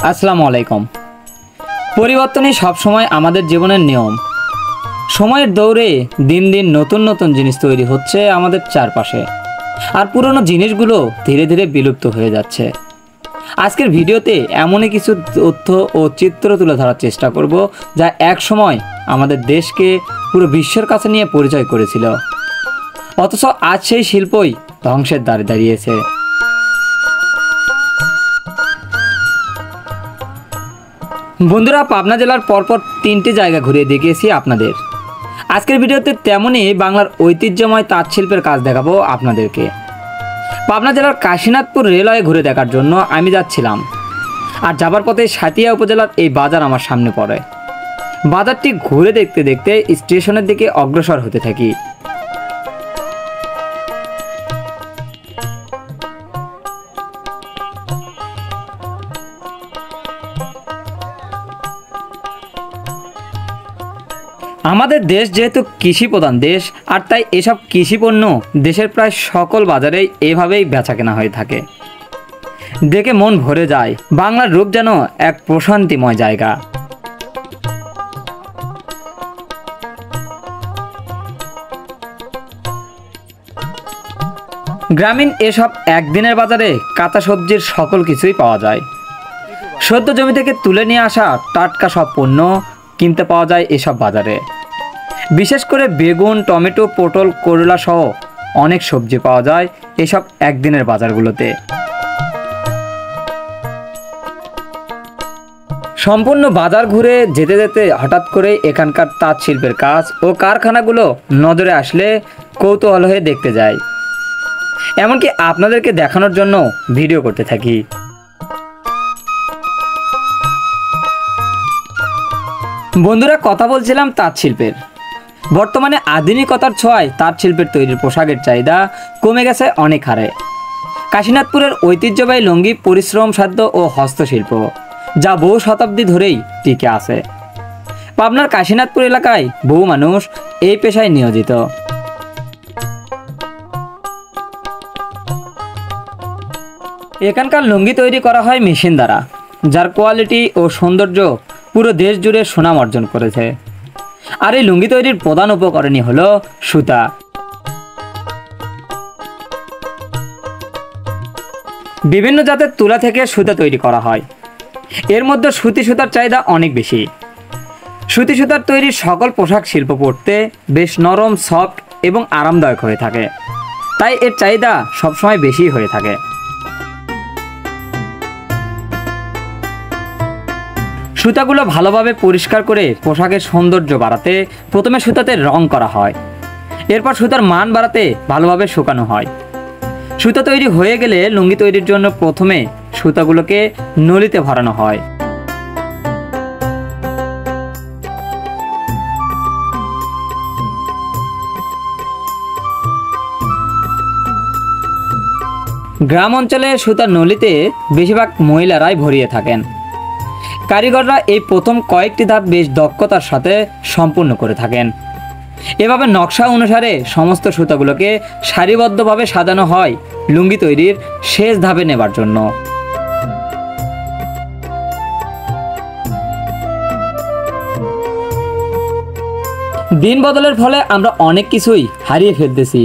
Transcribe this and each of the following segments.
আসসালামু আলাইকুম। পরিবর্তনই সবসময় আমাদের জীবনের নিয়ম। সময়ের দৌড়ে দিন দিন নতুন নতুন জিনিস তৈরি হচ্ছে আমাদের চারপাশে, আর পুরনো জিনিসগুলো ধীরে ধীরে বিলুপ্ত হয়ে যাচ্ছে। আজকের ভিডিওতে এমনই কিছু তথ্য ও চিত্র তুলে ধরার চেষ্টা করব যা এক সময় আমাদের দেশকে পুরো বিশ্বের কাছে নিয়ে পরিচয় করেছিল, অথচ আজ সেই শিল্পই ধ্বংসের দ্বারে দাঁড়িয়েছে। বন্ধুরা, পাবনা জেলার পরপর 3টি জায়গা ঘুরিয়ে দেখিয়েছি আপনাদের। আজকের ভিডিওতে তেমনই বাংলার ঐতিহ্যময় তাঁত শিল্পের কাজ দেখাবো আপনাদেরকে। পাবনা জেলার কাশীনাথপুর রেলওয়ে ঘুরে দেখার জন্য আমি যাচ্ছিলাম, আর যাবার পথে সাতিয়া উপজেলার এই বাজার আমার সামনে পড়ে। বাজারটি ঘুরে দেখতে দেখতে স্টেশনের দিকে অগ্রসর হতে থাকি। আমাদের দেশ যেহেতু কৃষি প্রধান দেশ, আর তাই এসব কৃষি পণ্য দেশের প্রায় সকল বাজারেই এভাবেই বেচাকেনা হয়ে থাকে। দেখে মন ভরে যায়, বাংলার রূপ যেন এক প্রশান্তিময় জায়গা। গ্রামীণ এসব একদিনের বাজারে কাঁচা সবজির সকল কিছুই পাওয়া যায়। সদ্য জমি থেকে তুলে নিয়ে আসা টাটকা সব পণ্য কিনতে পাওয়া যায় এসব বাজারে। বিশেষ করে বেগুন, টমেটো, পটল, করলা সহ অনেক সবজি পাওয়া যায় এসব একদিনের বাজারগুলোতে। সম্পূর্ণ বাজার ঘুরে যেতে যেতে হঠাৎ করে এখানকার তাঁত শিল্পের কাজ ও কারখানাগুলো নজরে আসলে কৌতূহল হয়ে দেখতে যাই, এমনকি আপনাদেরকে দেখানোর জন্য ভিডিও করতে থাকি। বন্ধুরা, কথা বলছিলাম তাঁত শিল্পের। বর্তমানে আধুনিকতার ছোঁয়ায় তাঁত শিল্পের তৈরি পোশাকের চাহিদা কমে গেছে অনেক হারে। কাশীনাথপুরের ঐতিহ্যবাহী লুঙ্গি পরিশ্রম সাধ্য ও হস্তশিল্প, যা বহু শতাব্দী ধরেই টিকে আছে। পাবনার কাশীনাথপুর এলাকায় বহু মানুষ এই পেশায় নিয়োজিত। এখানকার লুঙ্গি তৈরি করা হয় মেশিন দ্বারা, যার কোয়ালিটি ও সৌন্দর্য পুরো দেশ জুড়ে সুনাম অর্জন করেছে। আর এই লুঙ্গি তৈরির প্রধান উপকরণই হলো সুতা। বিভিন্ন জাতের তুলা থেকে সুতা তৈরি করা হয়। এর মধ্যে সুতি সুতার চাহিদা অনেক বেশি। সুতি সুতার তৈরি সকল পোশাক শিল্প পরতে বেশ নরম, সফট এবং আরামদায়ক হয়ে থাকে, তাই এর চাহিদা সবসময় বেশি হয়ে থাকে। সুতাগুলো ভালোভাবে পরিষ্কার করে পোশাকের সৌন্দর্য বাড়াতে প্রথমে সুতাতে রং করা হয়। এরপর সুতার মান বাড়াতে ভালোভাবে শুকানো হয়। সুতা তৈরি হয়ে গেলে লুঙ্গি তৈরির জন্য প্রথমে সুতাগুলোকে নলিতে ভরানো হয়। গ্রাম অঞ্চলে সুতার নলিতে বেশিরভাগ মহিলারাই ভরিয়ে থাকেন। কারিগররা এই প্রথম কয়েকটি ধাপ বেশ দক্ষতার সাথে সম্পূর্ণ করে থাকেন। এভাবে নকশা অনুসারে সমস্ত সুতাগুলোকে সারিবদ্ধভাবে সাজানো হয় লুঙ্গি তৈরির শেষ ধাপে নেবার জন্য। দিন বদলের ফলে আমরা অনেক কিছুই হারিয়ে ফেলতেছি।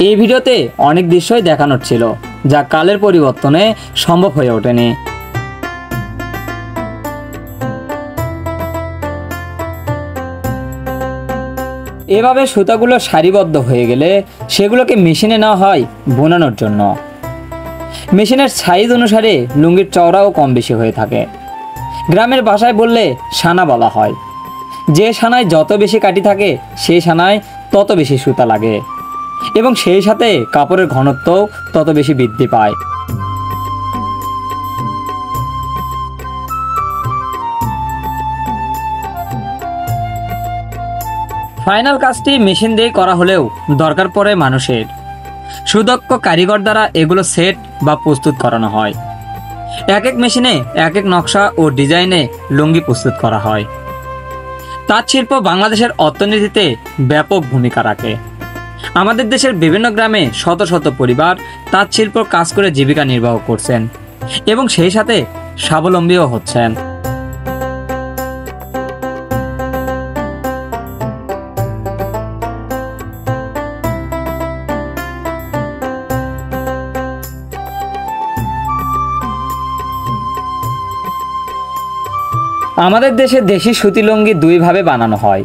এই ভিডিওতে অনেক দৃশ্যই দেখানোর ছিল, যা কালের পরিবর্তনে সম্ভব হয়ে ওঠেনি। এভাবে সুতাগুলো সারিবদ্ধ হয়ে গেলে সেগুলোকে মেশিনে নেওয়া হয় বোনানোর জন্য। মেশিনের সাইজ অনুসারে লুঙ্গির চওড়াও কম বেশি হয়ে থাকে। গ্রামের ভাষায় বললে সানা বলা হয়। যে সানায় যত বেশি কাঠি থাকে সেই সানায় তত বেশি সুতা লাগে, এবং সেই সাথে কাপড়ের ঘনত্বও তত বেশি বৃদ্ধি পায়। ফাইনাল কাজটি মেশিন দিয়ে করা হলেও দরকার পড়ে মানুষের। সুদক্ষ কারিগর দ্বারা এগুলো সেট বা প্রস্তুত করানো হয়। এক এক মেশিনে এক এক নকশা ও ডিজাইনে লুঙ্গি প্রস্তুত করা হয়। তাঁত শিল্প বাংলাদেশের অর্থনীতিতে ব্যাপক ভূমিকা রাখে। আমাদের দেশের বিভিন্ন গ্রামে শত শত পরিবার তাঁত শিল্প কাজ করে জীবিকা নির্বাহ করছেন এবং সেই সাথে স্বাবলম্বীও হচ্ছেন। আমাদের দেশে দেশি সুতি লুঙ্গি দুইভাবে বানানো হয়,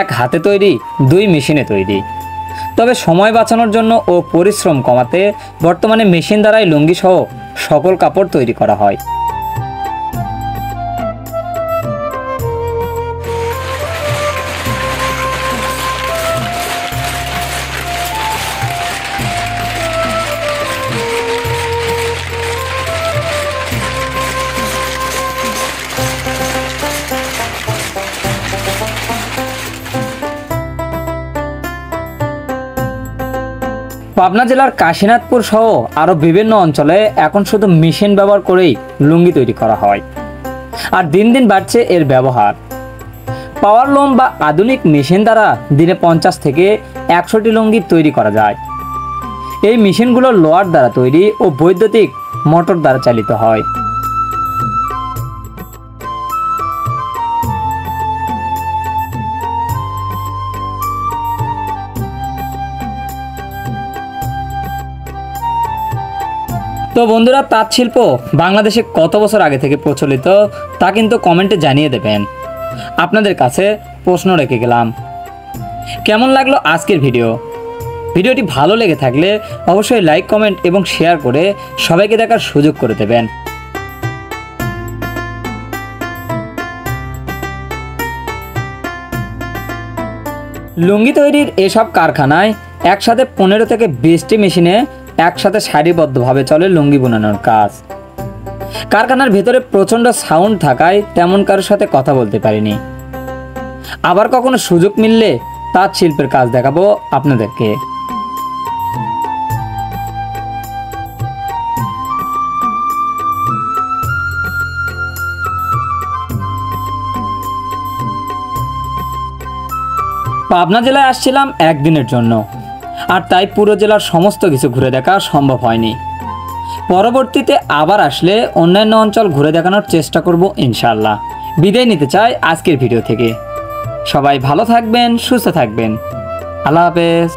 এক হাতে তৈরি, দুই মেশিনে তৈরি। তবে সময় বাঁচানোর জন্য ও পরিশ্রম কমাতে বর্তমানে মেশিন দ্বারাই লুঙ্গি সহ সকল কাপড় তৈরি করা হয়। পাবনা জেলার কাশীনাথপুর সহ আরও বিভিন্ন অঞ্চলে এখন শুধু মেশিন ব্যবহার করেই লুঙ্গি তৈরি করা হয়, আর দিন দিন বাড়ছে এর ব্যবহার। পাওয়ার লুম বা আধুনিক মেশিন দ্বারা দিনে 50 থেকে 100টি লুঙ্গি তৈরি করা যায়। এই মেশিনগুলো লোহার দ্বারা তৈরি ও বৈদ্যুতিক মোটর দ্বারা চালিত হয়। তো বন্ধুরা, তাঁত শিল্প বাংলাদেশে কত বছর আগে থেকে প্রচলিত তা কিন্তু কমেন্টে জানিয়ে দেবেন। আপনাদের কাছে প্রশ্ন রেখে গেলাম, কেমন লাগলো আজকের ভিডিওটি ভালো লেগে থাকলে অবশ্যই লাইক, কমেন্ট এবং শেয়ার করে সবাইকে দেখার সুযোগ করে দেবেন। লুঙ্গি তৈরির এসব কারখানায় একসাথে 15 থেকে 20টি মেশিনে একসাথে সারিবদ্ধভাবে চলে লুঙ্গি বোনানোর কাজ। কারখানার ভেতরে প্রচণ্ড সাউন্ড থাকায় তেমন কারোর সাথে কথা বলতে পারিনি। আবার কখনো সুযোগ মিললে তাঁত শিল্পের কাজ দেখাবো আপনাদেরকে। পাবনা জেলায় আসছিলাম একদিনের জন্য, আর তাই পুরো জেলার সমস্ত কিছু ঘুরে দেখা সম্ভব হয়নি। পরবর্তীতে আবার আসলে অন্যান্য অঞ্চল ঘুরে দেখানোর চেষ্টা করব ইনশাআল্লাহ। বিদায় নিতে চাই আজকের ভিডিও থেকে। সবাই ভালো থাকবেন, সুস্থ থাকবেন। আল্লাহ হাফেজ।